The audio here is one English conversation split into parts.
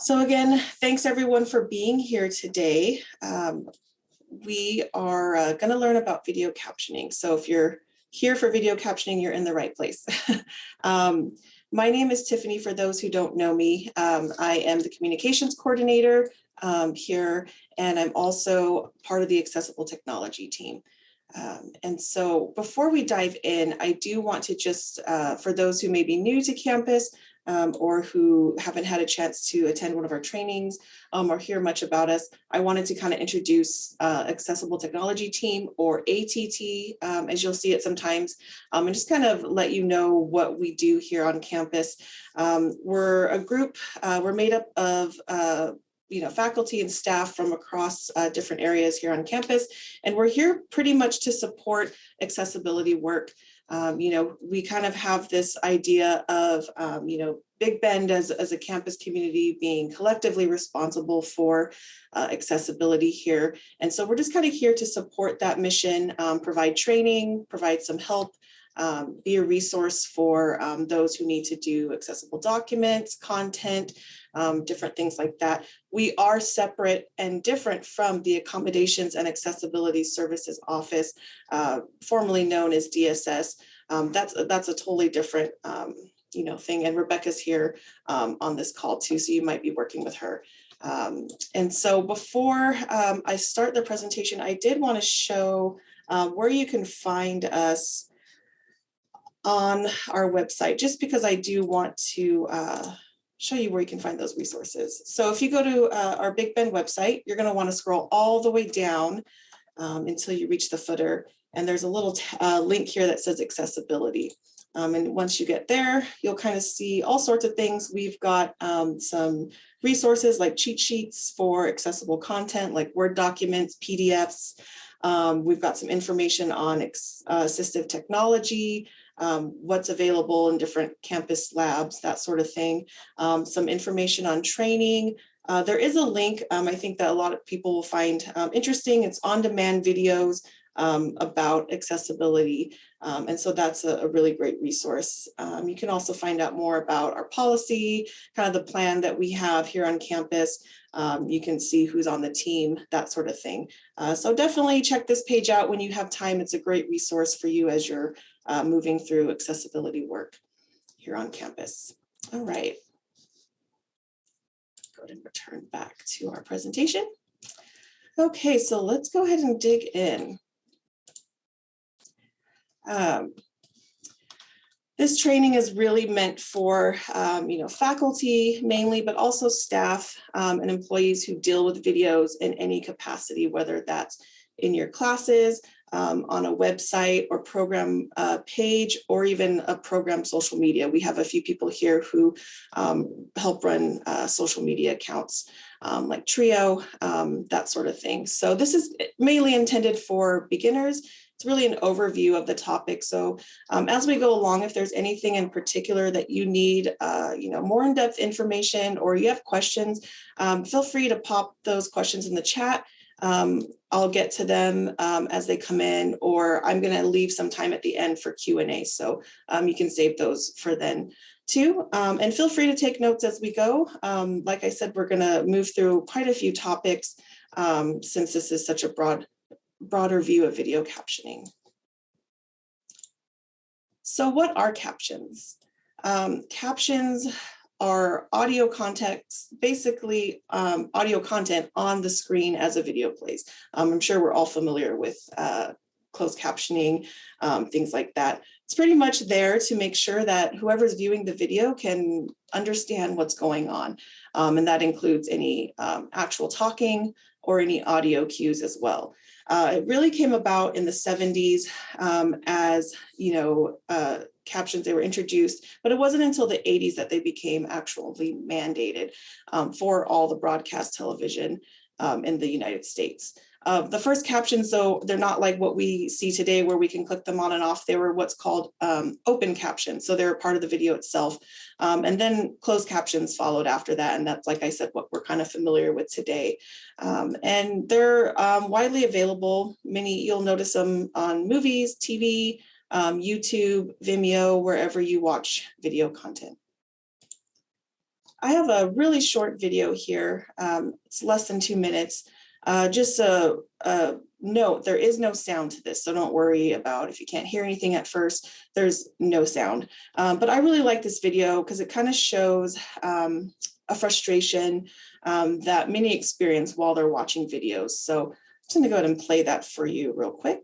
So again, thanks everyone for being here today. We are going to learn about video captioning. So if you're here for video captioning, you're in the right place. My name is Tiffany, for those who don't know me. I am the communications coordinator here, and I'm also part of the accessible technology team. And so before we dive in, I do want to just, for those who may be new to campus, or who haven't had a chance to attend one of our trainings or hear much about us, I wanted to kind of introduce Accessible Technology Team, or ATT, as you'll see it sometimes, and just kind of let you know what we do here on campus. We're a group, we're made up of faculty and staff from across different areas here on campus, and we're here pretty much to support accessibility work. We kind of have this idea of, Big Bend as a campus community being collectively responsible for accessibility here. And so we're just kind of here to support that mission, provide training, provide some help, be a resource for those who need to do accessible documents, content, different things like that. We are separate and different from the Accommodations and Accessibility Services Office, formerly known as DSS. That's a totally different thing. And Rebecca's here on this call too, so you might be working with her. And so before I start the presentation, I did want to show where you can find us on our website, just because I do want to show you where you can find those resources. So if you go to our Big Bend website, you're going to want to scroll all the way down until you reach the footer. And there's a little link here that says accessibility. And once you get there, you'll kind of see all sorts of things. We've got some resources like cheat sheets for accessible content, like Word documents, PDFs. We've got some information on assistive technology, what's available in different campus labs, that sort of thing. Some information on training. There is a link I think that a lot of people will find interesting. It's on-demand videos about accessibility. And so that's a really great resource. You can also find out more about our policy, kind of the plan that we have here on campus. You can see who's on the team, that sort of thing. So definitely check this page out when you have time. It's a great resource for you as you're moving through accessibility work here on campus. All right. Go ahead and return back to our presentation. Okay, so let's go ahead and dig in. This training is really meant for, faculty mainly, but also staff and employees who deal with videos in any capacity, whether that's in your classes, on a website or program page, or even a program social media. We have a few people here who help run social media accounts like Trio, that sort of thing. So this is mainly intended for beginners. It's really an overview of the topic. So as we go along, if there's anything in particular that you need, more in-depth information, or you have questions, feel free to pop those questions in the chat. I'll get to them as they come in, or I'm going to leave some time at the end for Q&A. So you can save those for then too. And feel free to take notes as we go. Like I said, we're going to move through quite a few topics since this is such a broader view of video captioning. So what are captions? Captions are audio context, basically audio content on the screen as a video plays. I'm sure we're all familiar with closed captioning, things like that. It's pretty much there to make sure that whoever's viewing the video can understand what's going on. And that includes any actual talking or any audio cues as well. It really came about in the 70s as, captions, they were introduced, but it wasn't until the 80s that they became actually mandated for all the broadcast television in the United States. The first captions, though, they're not like what we see today where we can click them on and off. They were what's called open captions. So they're part of the video itself. And then closed captions followed after that. And that's, like I said, what we're kind of familiar with today. And they're widely available. Many, you'll notice them on movies, TV, YouTube, Vimeo, wherever you watch video content. I have a really short video here. It's less than 2 minutes. Just a note, there is no sound to this, so don't worry about if you can't hear anything at first, there's no sound. But I really like this video because it kind of shows a frustration that many experience while they're watching videos. So I'm just gonna go ahead and play that for you real quick.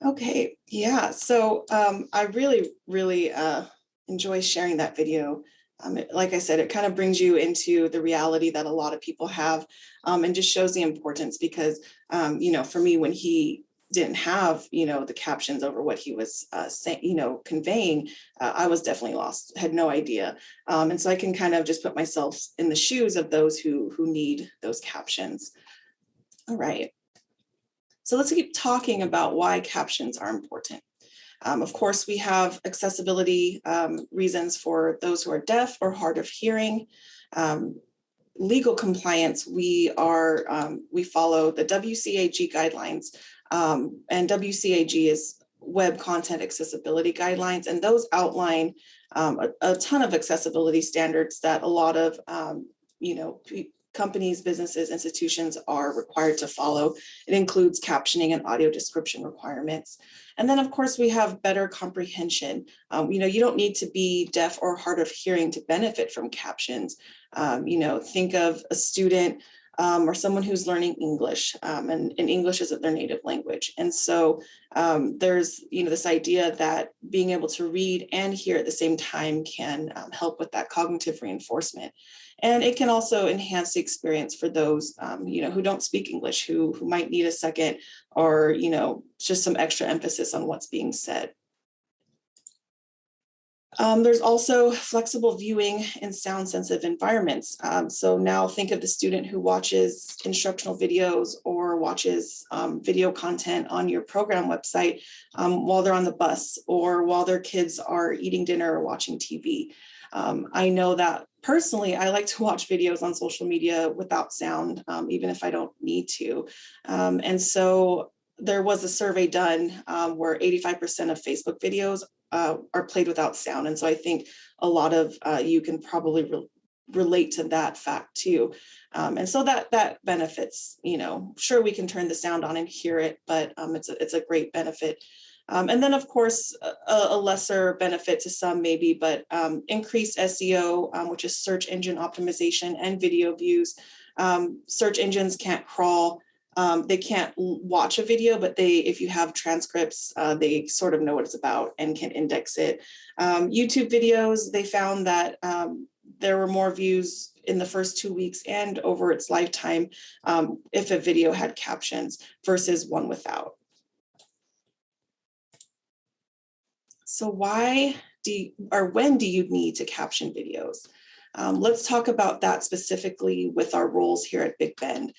Okay, yeah, so I really enjoy sharing that video. Like I said, it kind of brings you into the reality that a lot of people have, and just shows the importance because, for me, when he didn't have, the captions over what he was saying, conveying, I was definitely lost, had no idea. And so I can kind of just put myself in the shoes of those who need those captions. All right. So let's keep talking about why captions are important. Of course, we have accessibility reasons for those who are deaf or hard of hearing. Legal compliance, we follow the WCAG guidelines, and WCAG is Web Content Accessibility Guidelines, and those outline a ton of accessibility standards that a lot of companies, businesses, institutions are required to follow. It includes captioning and audio description requirements. And then, of course, we have better comprehension. You don't need to be deaf or hard of hearing to benefit from captions. Think of a student or someone who's learning English, and English isn't their native language. And so there's, this idea that being able to read and hear at the same time can help with that cognitive reinforcement. And it can also enhance the experience for those, who don't speak English, who might need a second or, just some extra emphasis on what's being said. There's also flexible viewing in sound sensitive environments. So now think of the student who watches instructional videos or watches video content on your program website while they're on the bus or while their kids are eating dinner or watching TV. I know that personally, I like to watch videos on social media without sound, even if I don't need to. And so there was a survey done where 85% of Facebook videos are played without sound. And so I think a lot of you can probably relate to that fact too. And so that benefits, sure, we can turn the sound on and hear it, but it's a great benefit. And then, of course, a lesser benefit to some maybe, but increased SEO, which is search engine optimization and video views. Search engines can't crawl. They can't watch a video, but if you have transcripts, they sort of know what it's about and can index it. YouTube videos, they found that there were more views in the first 2 weeks and over its lifetime if a video had captions versus one without. So why do you, or when do you need to caption videos? Let's talk about that specifically with our roles here at Big Bend.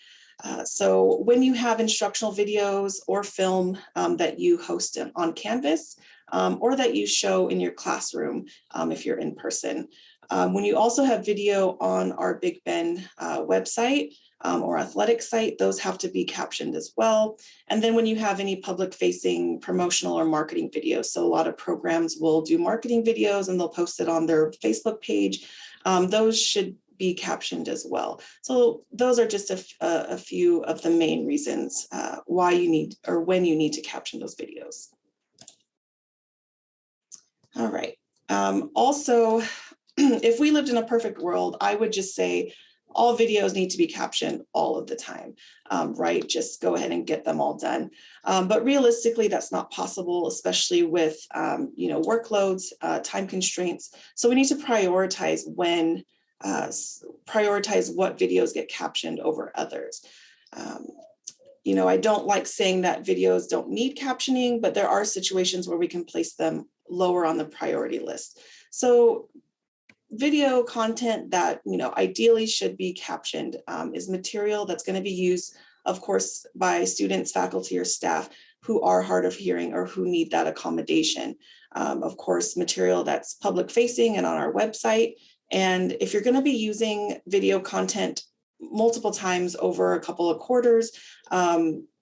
So when you have instructional videos or film that you host on Canvas or that you show in your classroom if you're in person. When you also have video on our Big Bend website or athletic site, those have to be captioned as well. And then when you have any public facing promotional or marketing videos, so a lot of programs will do marketing videos and they'll post it on their Facebook page. Those should be captioned as well. So those are just a few of the main reasons why you need or when you need to caption those videos. All right. Also, if we lived in a perfect world, I would just say all videos need to be captioned all of the time, right? Just go ahead and get them all done. But realistically, that's not possible, especially with, workloads, time constraints. So we need to prioritize prioritize what videos get captioned over others. I don't like saying that videos don't need captioning, but there are situations where we can place them lower on the priority list. So video content that ideally should be captioned is material that's going to be used, of course, by students, faculty, or staff who are hard of hearing or who need that accommodation. Of course, material that's public facing and on our website. And if you're going to be using video content multiple times over a couple of quarters,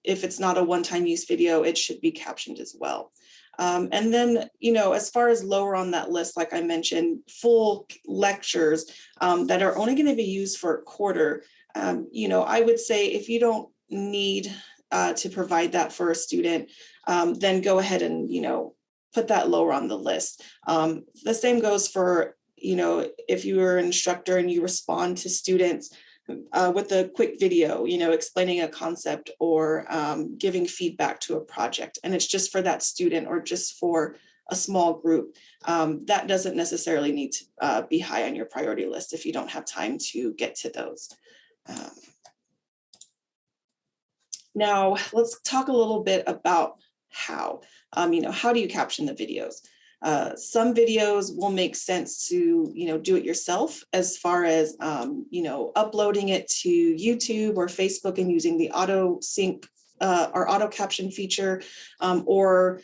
if it's not a one-time use video, it should be captioned as well. And then, as far as lower on that list, like I mentioned, full lectures that are only going to be used for a quarter, I would say if you don't need to provide that for a student, then go ahead and, put that lower on the list. The same goes for, if you are an instructor and you respond to students with a quick video, explaining a concept or giving feedback to a project. And it's just for that student or just for a small group. That doesn't necessarily need to be high on your priority list if you don't have time to get to those. Now, let's talk a little bit about how. How do you caption the videos? Some videos will make sense to, do it yourself as far as, uploading it to YouTube or Facebook and using the auto sync or auto caption feature, or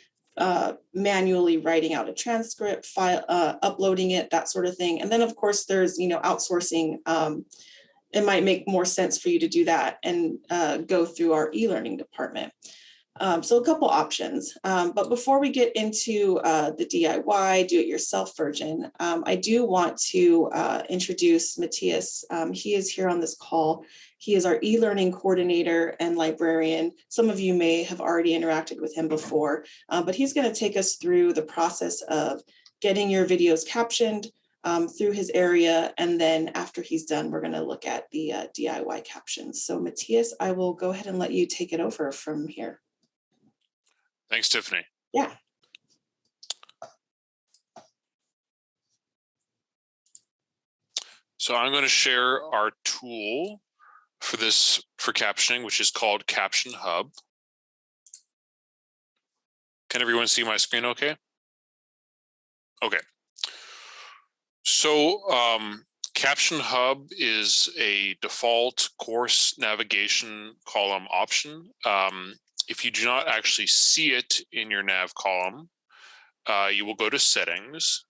manually writing out a transcript, file, uploading it, that sort of thing. And then of course there's, outsourcing. It might make more sense for you to do that and go through our e-learning department. So a couple options, but before we get into the DIY do-it-yourself version, I do want to introduce Mattias. He is here on this call. He is our e-learning coordinator and librarian. Some of you may have already interacted with him before, but he's going to take us through the process of getting your videos captioned through his area. And then after he's done, we're going to look at the DIY captions. So Mattias, I will go ahead and let you take it over from here. Thanks, Tiffany. Yeah. So I'm going to share our tool for captioning, which is called Caption Hub. Can everyone see my screen okay? Okay. So Caption Hub is a default course navigation column option. If you do not actually see it in your nav column, you will go to Settings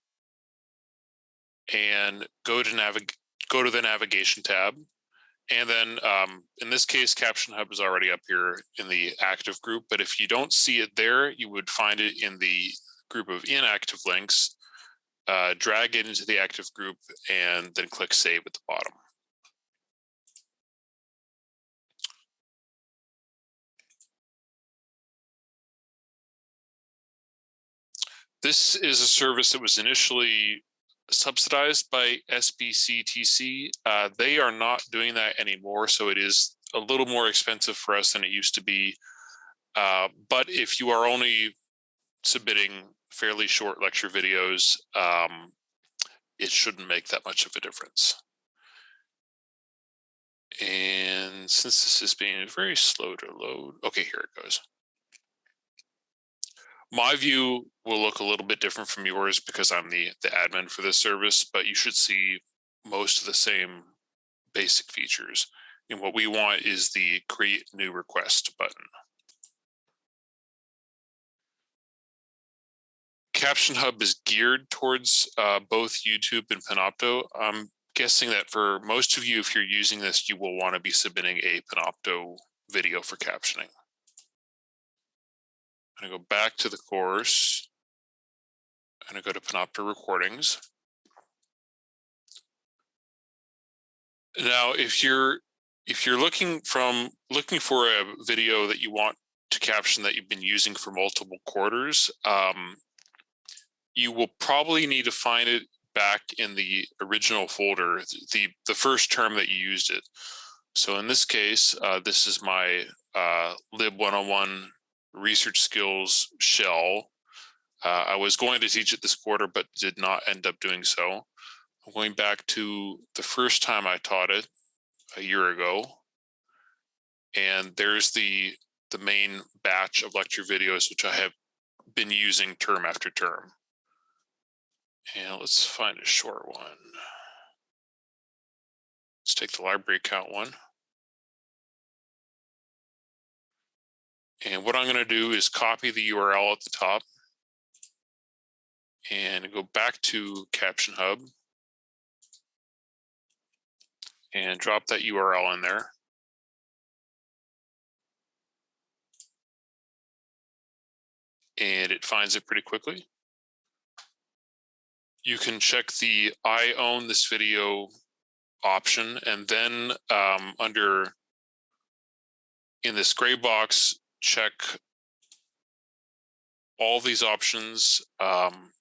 and go to the Navigation tab. And then in this case, Caption Hub is already up here in the active group. But if you don't see it there, you would find it in the group of inactive links, drag it into the active group, and then click Save at the bottom. This is a service that was initially subsidized by SBCTC. They are not doing that anymore, so it is a little more expensive for us than it used to be. But if you are only submitting fairly short lecture videos, it shouldn't make that much of a difference. And since this is being very slow to load, okay, here it goes. My view will look a little bit different from yours because I'm the admin for this service, but you should see most of the same basic features. And what we want is the create new request button. Caption Hub is geared towards both YouTube and Panopto. I'm guessing that for most of you, if you're using this, you will want to be submitting a Panopto video for captioning. I'm going to go back to the course. I'm going to go to Panopto recordings. Now, if you're looking for a video that you want to caption that you've been using for multiple quarters, you will probably need to find it back in the original folder, the first term that you used it. So in this case, this is my Lib 101 research skills shell. I was going to teach it this quarter, but did not end up doing so. I'm going back to the first time I taught it a year ago. And there's the main batch of lecture videos, which I have been using term after term. And let's find a short one. Let's take the library account one. And what I'm going to do is copy the URL at the top and go back to Caption Hub and drop that URL in there. And it finds it pretty quickly. You can check the I own this video option, and then in this gray box, check all these options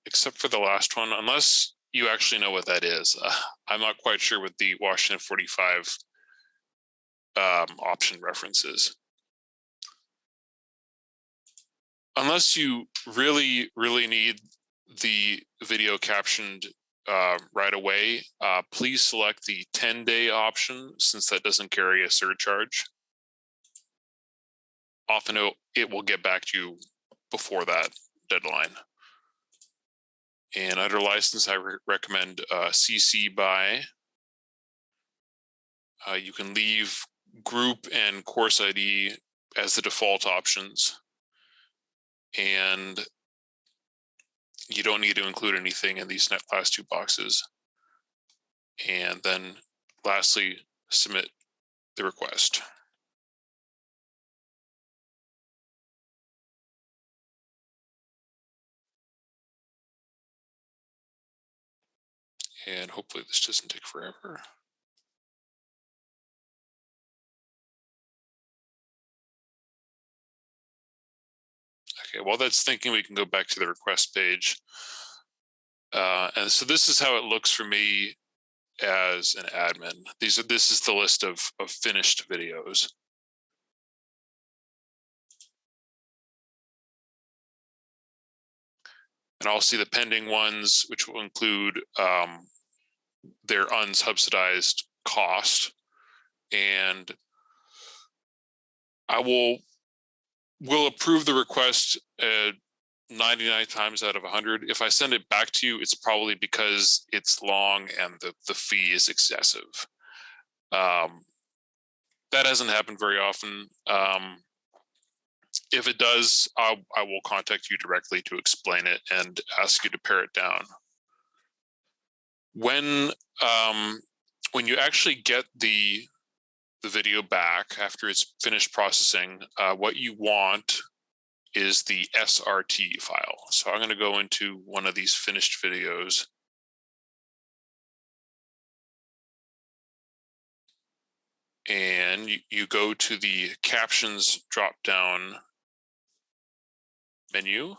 except for the last one, unless you actually know what that is. I'm not quite sure what the Washington 45 option references. Unless you really need the video captioned right away, please select the 10-day option, since that doesn't carry a surcharge. Often it will get back to you before that deadline. And under license, I recommend CC BY. You can leave group and course ID as the default options. And you don't need to include anything in these last two boxes. And then lastly, submit the request. And hopefully this doesn't take forever. Okay, while that's thinking, we can go back to the request page. And so this is how it looks for me as an admin. This is the list of finished videos. And I'll see the pending ones, which will include their unsubsidized cost. And I will approve the request 99 times out of 100. If I send it back to you, it's probably because it's long and the fee is excessive. That hasn't happened very often. If it does, I will contact you directly to explain it and ask you to pare it down. When you actually get the video back after it's finished processing, what you want is the SRT file. So I'm going to go into one of these finished videos. And you go to the captions drop-down menu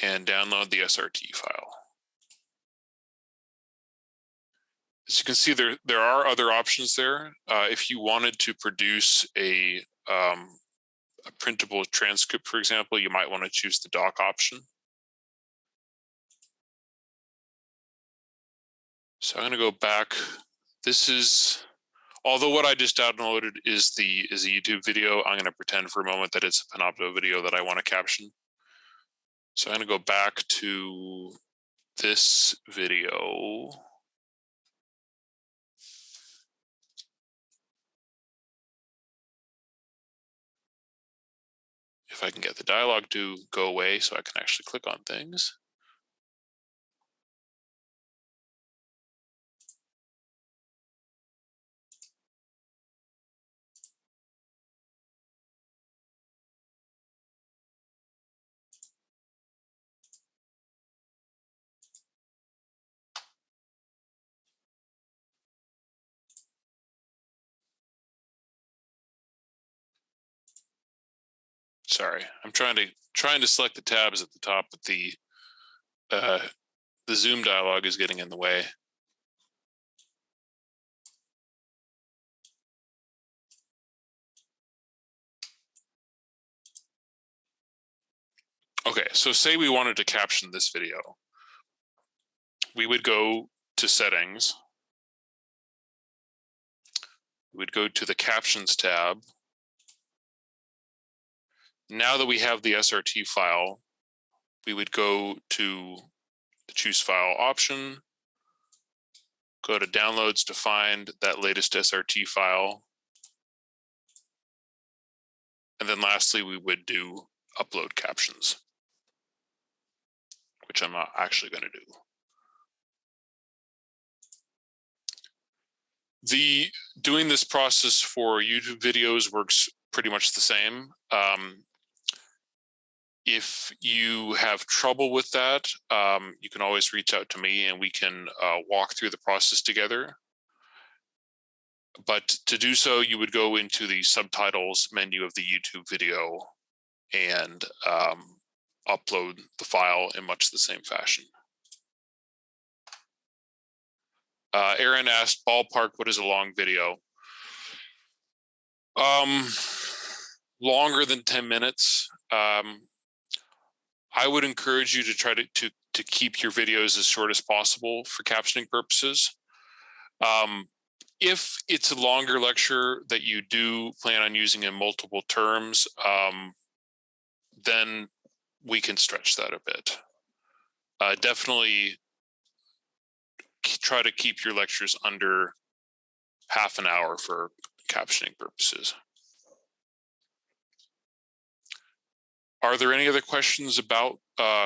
and download the SRT file. As you can see, there are other options there. If you wanted to produce a printable transcript, for example, you might want to choose the doc option. So I'm going to go back. This is, although what I just downloaded is a YouTube video, I'm going to pretend for a moment that it's a Panopto video that I want to caption. So I'm going to go back to this video. If I can get the dialogue to go away so I can actually click on things. Sorry, I'm trying to select the tabs at the top, but the Zoom dialog is getting in the way. Okay, so say we wanted to caption this video. We would go to settings. We would go to the captions tab. Now that we have the SRT file, we would go to the choose file option, go to downloads to find that latest SRT file. And then lastly, we would do upload captions, which I'm not actually going to do. Doing this process for YouTube videos works pretty much the same. If you have trouble with that, you can always reach out to me and we can walk through the process together. But to do so, you would go into the subtitles menu of the YouTube video and upload the file in much the same fashion. Aaron asked, ballpark, what is a long video? Longer than 10 minutes. I would encourage you to try to keep your videos as short as possible for captioning purposes. If it's a longer lecture that you do plan on using in multiple terms, then we can stretch that a bit. Definitely try to keep your lectures under half an hour for captioning purposes. Are there any other questions about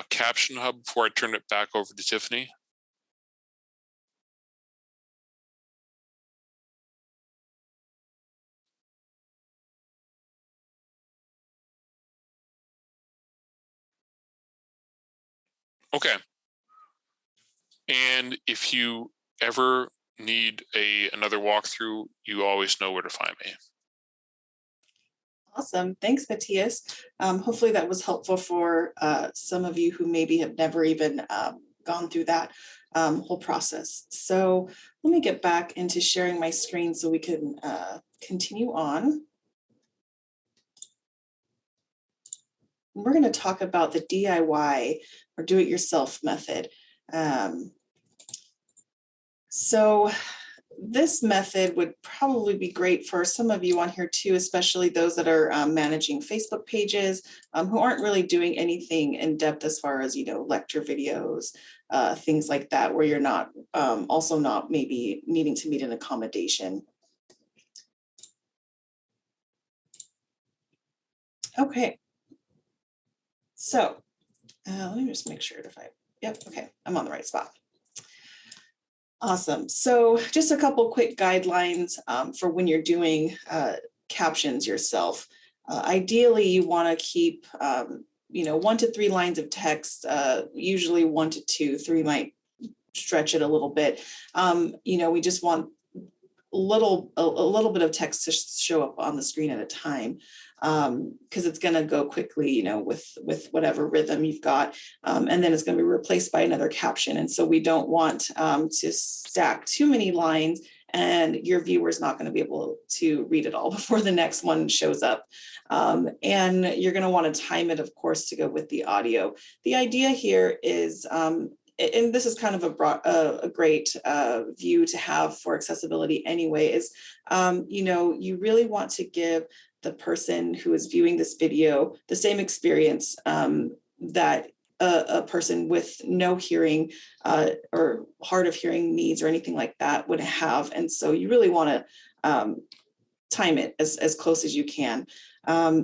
Caption Hub before I turn it back over to Tiffany? Okay. And if you ever need another walkthrough, you always know where to find me. Awesome. Thanks, Mattias. Hopefully that was helpful for some of you who maybe have never even gone through that whole process. So let me get back into sharing my screen so we can continue on. We're going to talk about the DIY or do-it-yourself method. So this method would probably be great for some of you on here too, especially those that are managing Facebook pages who aren't really doing anything in depth as far as, lecture videos, things like that, where you're not also not maybe needing to meet an accommodation. Okay. So let me just make sure yep, okay, I'm on the right spot. Awesome. So just a couple quick guidelines for when you're doing captions yourself. Ideally, you want to keep, 1 to 3 lines of text, usually 1 to 2, 3 might stretch it a little bit. We just want a little bit of text to show up on the screen at a time, because it's going to go quickly, with whatever rhythm you've got, and then it's going to be replaced by another caption. And so we don't want to stack too many lines, and your viewer is not going to be able to read it all before the next one shows up. And you're going to want to time it, of course, to go with the audio. The idea here is, and this is kind of a great view to have for accessibility anyway, is, you really want to give the person who is viewing this video the same experience that a person with no hearing or hard of hearing needs or anything like that would have. And so you really want to time it as close as you can.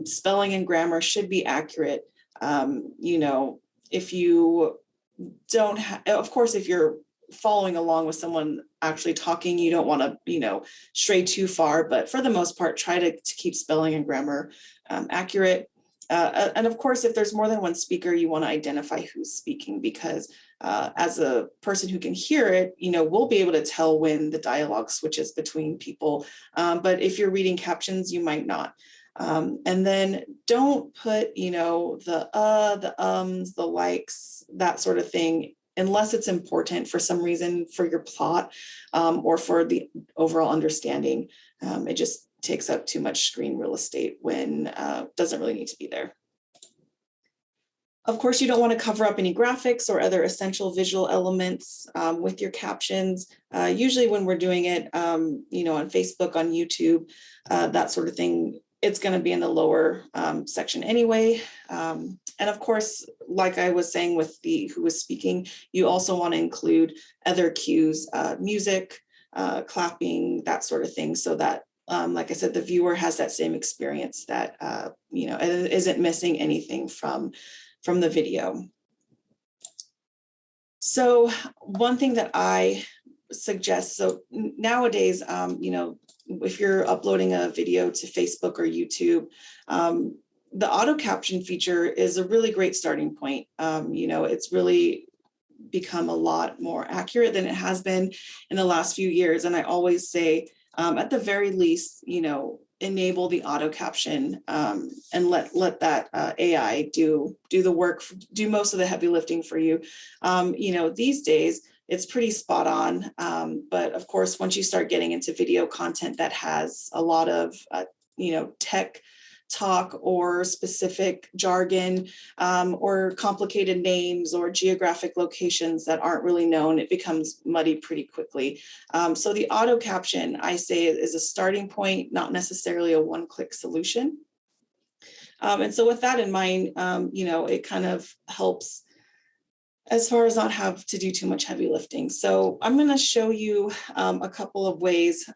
Spelling and grammar should be accurate. You know, if you don't have, of course, if you're following along with someone actually talking, you don't want to, you know, stray too far, but for the most part, try to keep spelling and grammar accurate. And of course, if there's more than one speaker, you want to identify who's speaking, because as a person who can hear it, you know, we'll be able to tell when the dialogue switches between people. But if you're reading captions, you might not. And then don't put, you know, the ums, the likes, that sort of thing, unless it's important for some reason for your plot or for the overall understanding. It just takes up too much screen real estate when doesn't really need to be there. Of course, you don't want to cover up any graphics or other essential visual elements with your captions. Usually when we're doing it, you know, on Facebook, on YouTube, that sort of thing, it's going to be in the lower section anyway. And of course, like I was saying with the who was speaking, you also want to include other cues, music, clapping, that sort of thing, so that, like I said, the viewer has that same experience, that, you know, it isn't missing anything from the video. So one thing that I suggest, so nowadays, you know, if you're uploading a video to Facebook or YouTube, the auto caption feature is a really great starting point. You know, it's really become a lot more accurate than it has been in the last few years. And I always say, at the very least, you know, enable the auto caption and let that AI do the work, do most of the heavy lifting for you. You know, these days it's pretty spot on. But of course, once you start getting into video content that has a lot of, you know, tech talk or specific jargon or complicated names or geographic locations that aren't really known, it becomes muddy pretty quickly. So the auto caption, I say, is a starting point, not necessarily a one-click solution. And so with that in mind, you know, it kind of helps as far as not have to do too much heavy lifting. So I'm going to show you a couple of ways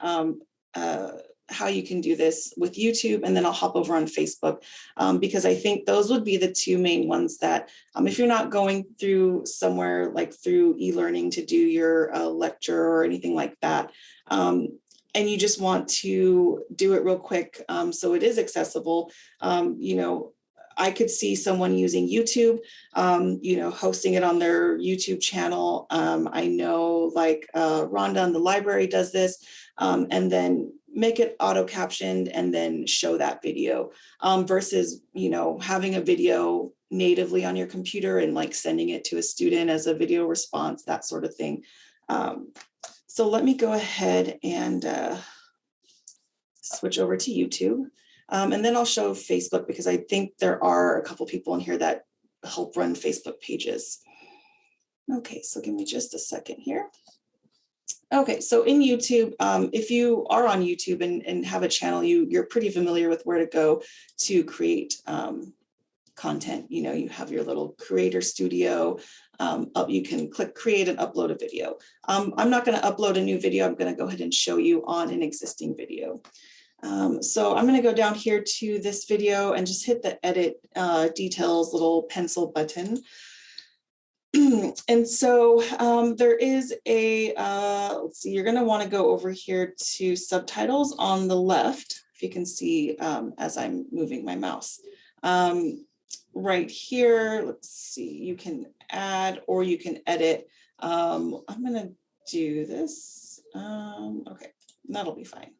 how you can do this with YouTube, and then I'll hop over on Facebook because I think those would be the two main ones that if you're not going through somewhere like through e-learning to do your lecture or anything like that, and you just want to do it real quick so it is accessible, you know, I could see someone using YouTube, you know, hosting it on their YouTube channel. I know like Rhonda in the library does this, and then make it auto captioned and then show that video versus, you know, having a video natively on your computer and like sending it to a student as a video response, that sort of thing. So let me go ahead and switch over to YouTube. And then I'll show Facebook because I think there are a couple people in here that help run Facebook pages. Okay, so give me just a second here. Okay, so in YouTube, if you are on YouTube and have a channel, you're pretty familiar with where to go to create content. You know, you have your little creator studio. You can click create and upload a video. I'm not going to upload a new video. I'm going to go ahead and show you on an existing video. So I'm going to go down here to this video and just hit the edit details little pencil button. And so there is a, let's see, you're going to want to go over here to subtitles on the left, if you can see as I'm moving my mouse. Right here, let's see, you can add or you can edit. I'm going to do this. Okay, that'll be fine.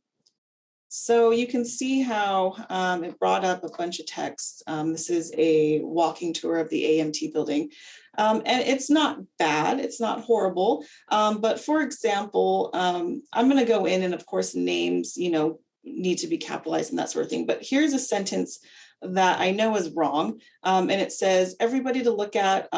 So you can see how it brought up a bunch of text. This is a walking tour of the AMT building. And it's not bad, it's not horrible. But for example, I'm gonna go in and of course names, you know, need to be capitalized and that sort of thing. But here's a sentence that I know is wrong. And it says, everybody to look at,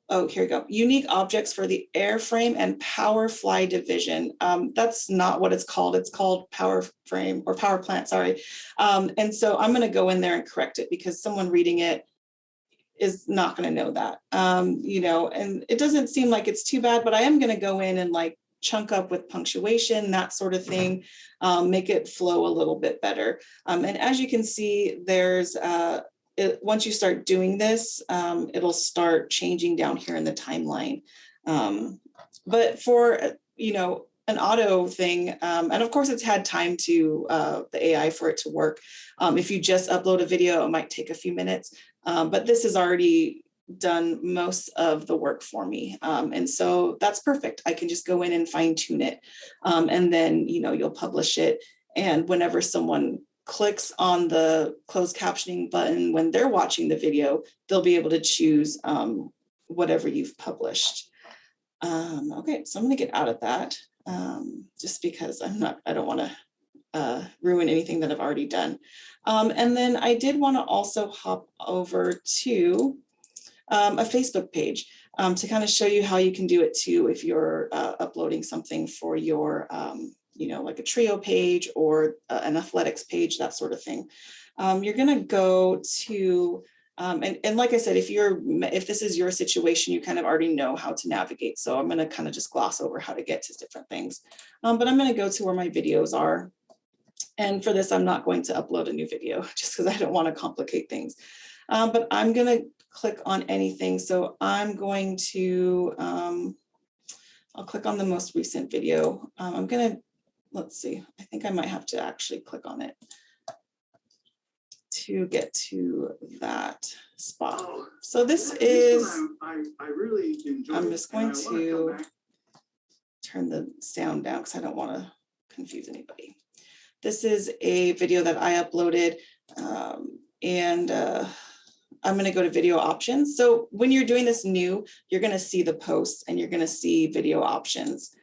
oh, here we go. Unique objects for the airframe and power fly division. That's not what it's called. It's called power frame or power plant, sorry. And so I'm gonna go in there and correct it because someone reading it is not going to know that, you know, and it doesn't seem like it's too bad, but I am going to go in and like chunk up with punctuation, that sort of thing, make it flow a little bit better. And as you can see, there's, once you start doing this, it'll start changing down here in the timeline. But for, you know, an auto thing, and of course it's had time to the AI for it to work. If you just upload a video, it might take a few minutes, but this has already done most of the work for me. And so that's perfect. I can just go in and fine tune it. And then, you know, you'll publish it. And whenever someone clicks on the closed captioning button, when they're watching the video, they'll be able to choose whatever you've published. Okay, so I'm going to get out of that just because I don't want to ruin anything that I've already done. And then I did want to also hop over to a Facebook page to kind of show you how you can do it too if you're uploading something for your, you know, like a trio page or an athletics page, that sort of thing. You're going to go to, and like I said, if this is your situation, you kind of already know how to navigate. So I'm going to kind of just gloss over how to get to different things. But I'm going to go to where my videos are. And for this, I'm not going to upload a new video just because I don't want to complicate things. But I'm going to click on anything. So I'm going to, I'll click on the most recent video. I'm going to, let's see, I think I might have to actually click on it to get to that spot. So this is, I really enjoy. I'm just going to turn the sound down because I don't want to confuse anybody. This is a video that I uploaded, and I'm going to go to video options. So when you're doing this new, you're going to see the posts and you're going to see video options.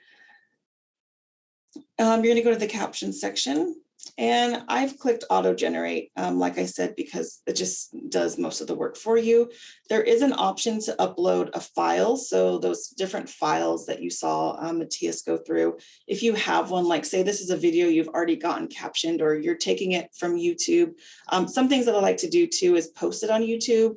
You're going to go to the caption section, and I've clicked auto generate, like I said, because it just does most of the work for you. There is an option to upload a file. So those different files that you saw Mattias go through, if you have one, like say this is a video you've already gotten captioned or you're taking it from YouTube. Some things that I like to do too is post it on YouTube,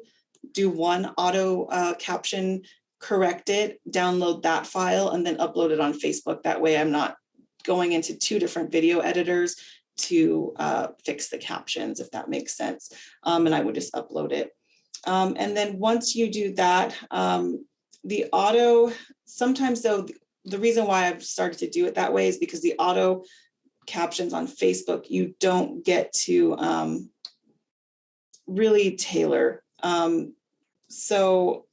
do one auto caption, correct it, download that file, and then upload it on Facebook. That way I'm not going into 2 different video editors to fix the captions, if that makes sense. And I would just upload it. And then once you do that, the auto, sometimes though, the reason why I've started to do it that way is because the auto captions on Facebook, you don't get to really tailor. So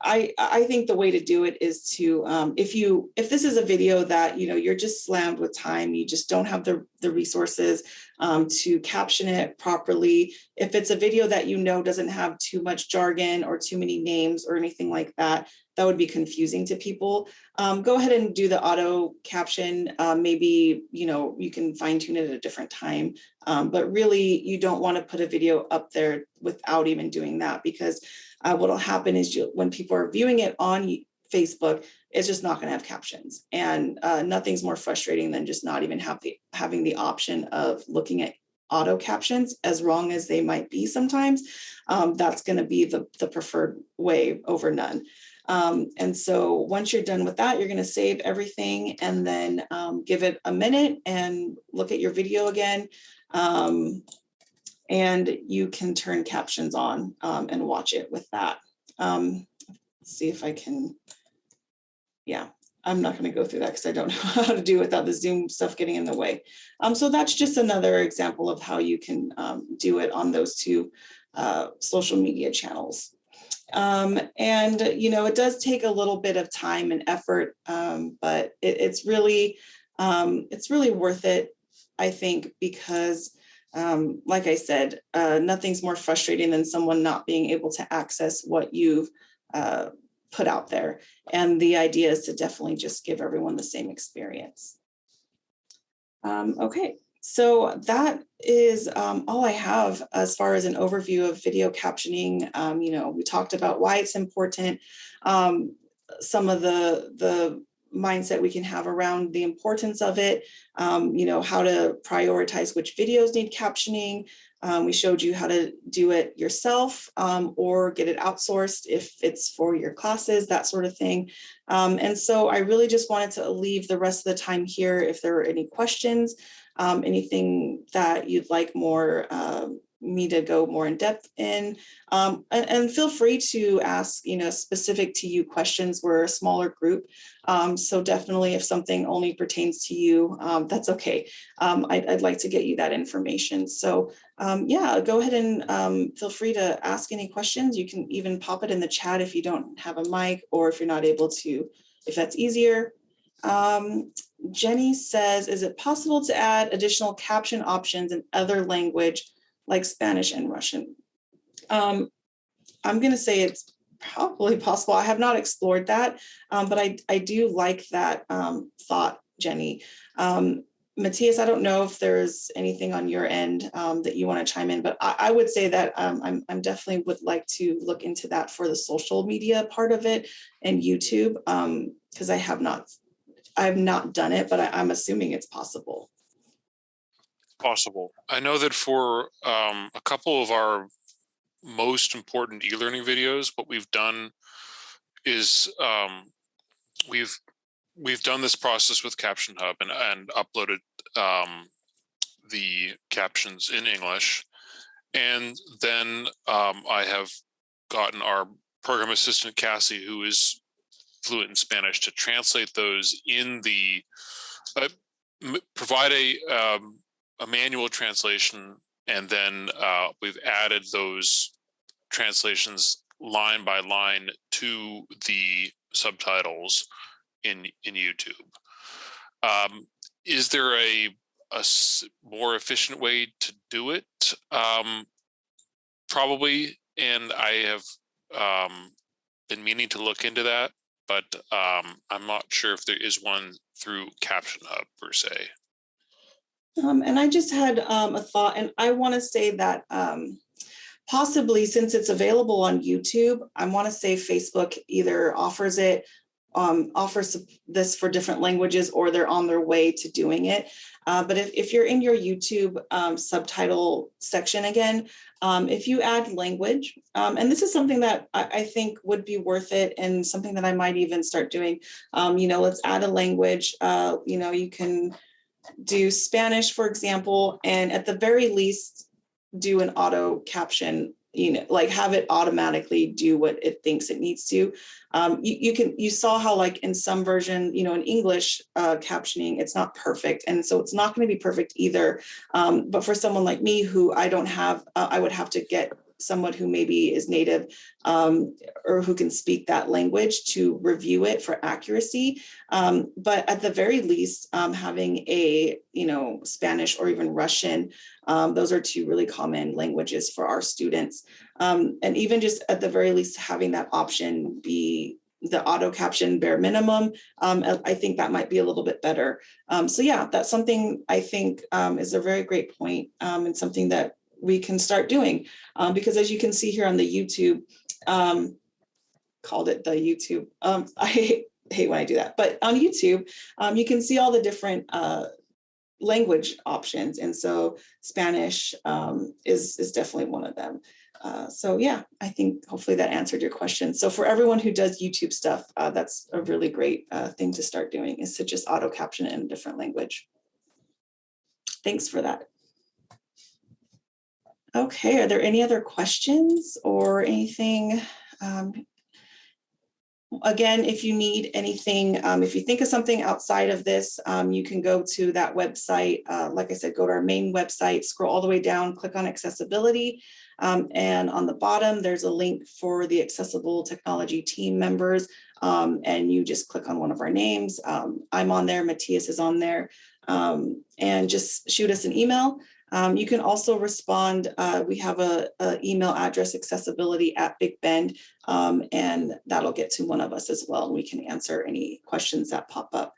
I think the way to do it is to, if this is a video that, you know, you're just slammed with time, you just don't have the resources to caption it properly. If it's a video that, you know, doesn't have too much jargon or too many names or anything like that, that would be confusing to people. Go ahead and do the auto caption. Maybe, you know, you can fine tune it at a different time. But really, you don't want to put a video up there without even doing that, because what will happen is when people are viewing it on Facebook, it's just not going to have captions. And nothing's more frustrating than just not even having the option of looking at auto captions, as wrong as they might be sometimes. That's going to be the preferred way over none. And so once you're done with that, you're going to save everything and then give it a minute and look at your video again. And you can turn captions on and watch it with that. Let's see if I can, yeah, I'm not going to go through that because I don't know how to do it without the Zoom stuff getting in the way. So that's just another example of how you can do it on those 2 social media channels. And, you know, it does take a little bit of time and effort, but it's really worth it, I think, because like I said, nothing's more frustrating than someone not being able to access what you've put out there. And the idea is to definitely just give everyone the same experience. Okay, so that is all I have as far as an overview of video captioning. You know, we talked about why it's important, some of the mindset we can have around the importance of it, you know, how to prioritize which videos need captioning, We showed you how to do it yourself or get it outsourced if it's for your classes, that sort of thing. And so I really just wanted to leave the rest of the time here if there are any questions, anything that you'd like more me to go more in depth in, and feel free to ask, specific to you questions. We're a smaller group, so definitely if something only pertains to you, that's okay. I'd like to get you that information. So yeah, go ahead and feel free to ask any questions. You can even pop it in the chat if you don't have a mic, or if you're not able to, if that's easier. Jenny says, is it possible to add additional caption options in other language like Spanish and Russian? I'm going to say it's probably possible. I have not explored that, but I do like that thought, Jenny. Mattias, I don't know if there's anything on your end that you want to chime in, but I would say that I'm definitely would like to look into that for the social media part of it and YouTube, because I've not done it, but I'm assuming it's possible. Possible. I know that for a couple of our most important e-learning videos, what we've done is we've done this process with Caption Hub and uploaded the captions in English, and then I have gotten our program assistant Cassie, who is fluent in Spanish, to translate those in the provide a manual translation, and then we've added those translations line by line to the subtitles in YouTube. Is there a more efficient way to do it? Probably, and I have been meaning to look into that, but I'm not sure if there is one through Caption Hub per se. And I just had a thought, and I want to say that possibly, since it's available on YouTube, I want to say Facebook either offers this for different languages, or they're on their way to doing it. But if you're in your YouTube subtitle section again, if you add language, and this is something that I think would be worth it, and something that I might even start doing, let's add a language. You can do Spanish, for example, and at the very least do an auto caption, like have it automatically do what it thinks it needs to. You saw how, like, in some version, in English captioning, it's not perfect. And so it's not going to be perfect either. But for someone like me, who I don't have, I would have to get someone who maybe is native or who can speak that language to review it for accuracy. But at the very least, having a, Spanish or even Russian, those are two really common languages for our students. And even just at the very least, having that option be the auto caption bare minimum, I think that might be a little bit better. So yeah, that's something I think is a very great point, and something that we can start doing, because as you can see here on the YouTube, called it the YouTube. I hate when I do that, but on YouTube, you can see all the different language options. And so Spanish is definitely one of them. So yeah, I think hopefully that answered your question. So for everyone who does YouTube stuff, that's a really great thing to start doing, is to just auto caption it in a different language. Thanks for that. Okay, are there any other questions or anything? Again, if you need anything, if you think of something outside of this, you can go to that website. Like I said, go to our main website, scroll all the way down, click on accessibility. And on the bottom, there's a link for the accessible technology team members. And you just click on one of our names. I'm on there, Mattias is on there, and just shoot us an email. You can also respond. We have a email address, accessibility@Big Bend, and that'll get to one of us as well. We can answer any questions that pop up.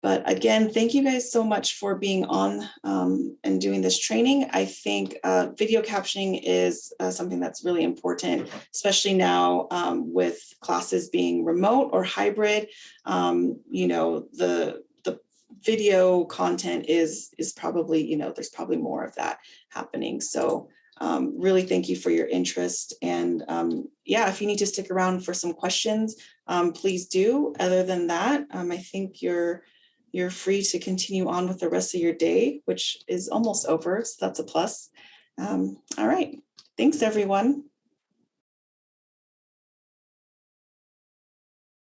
But again, thank you guys so much for being on and doing this training. I think video captioning is something that's really important, especially now with classes being remote or hybrid. video content is probably, you know, there's probably more of that happening. So really thank you for your interest. And yeah, if you need to stick around for some questions, please do. Other than that, I think you're free to continue on with the rest of your day, which is almost over. So that's a plus. All right. Thanks, everyone.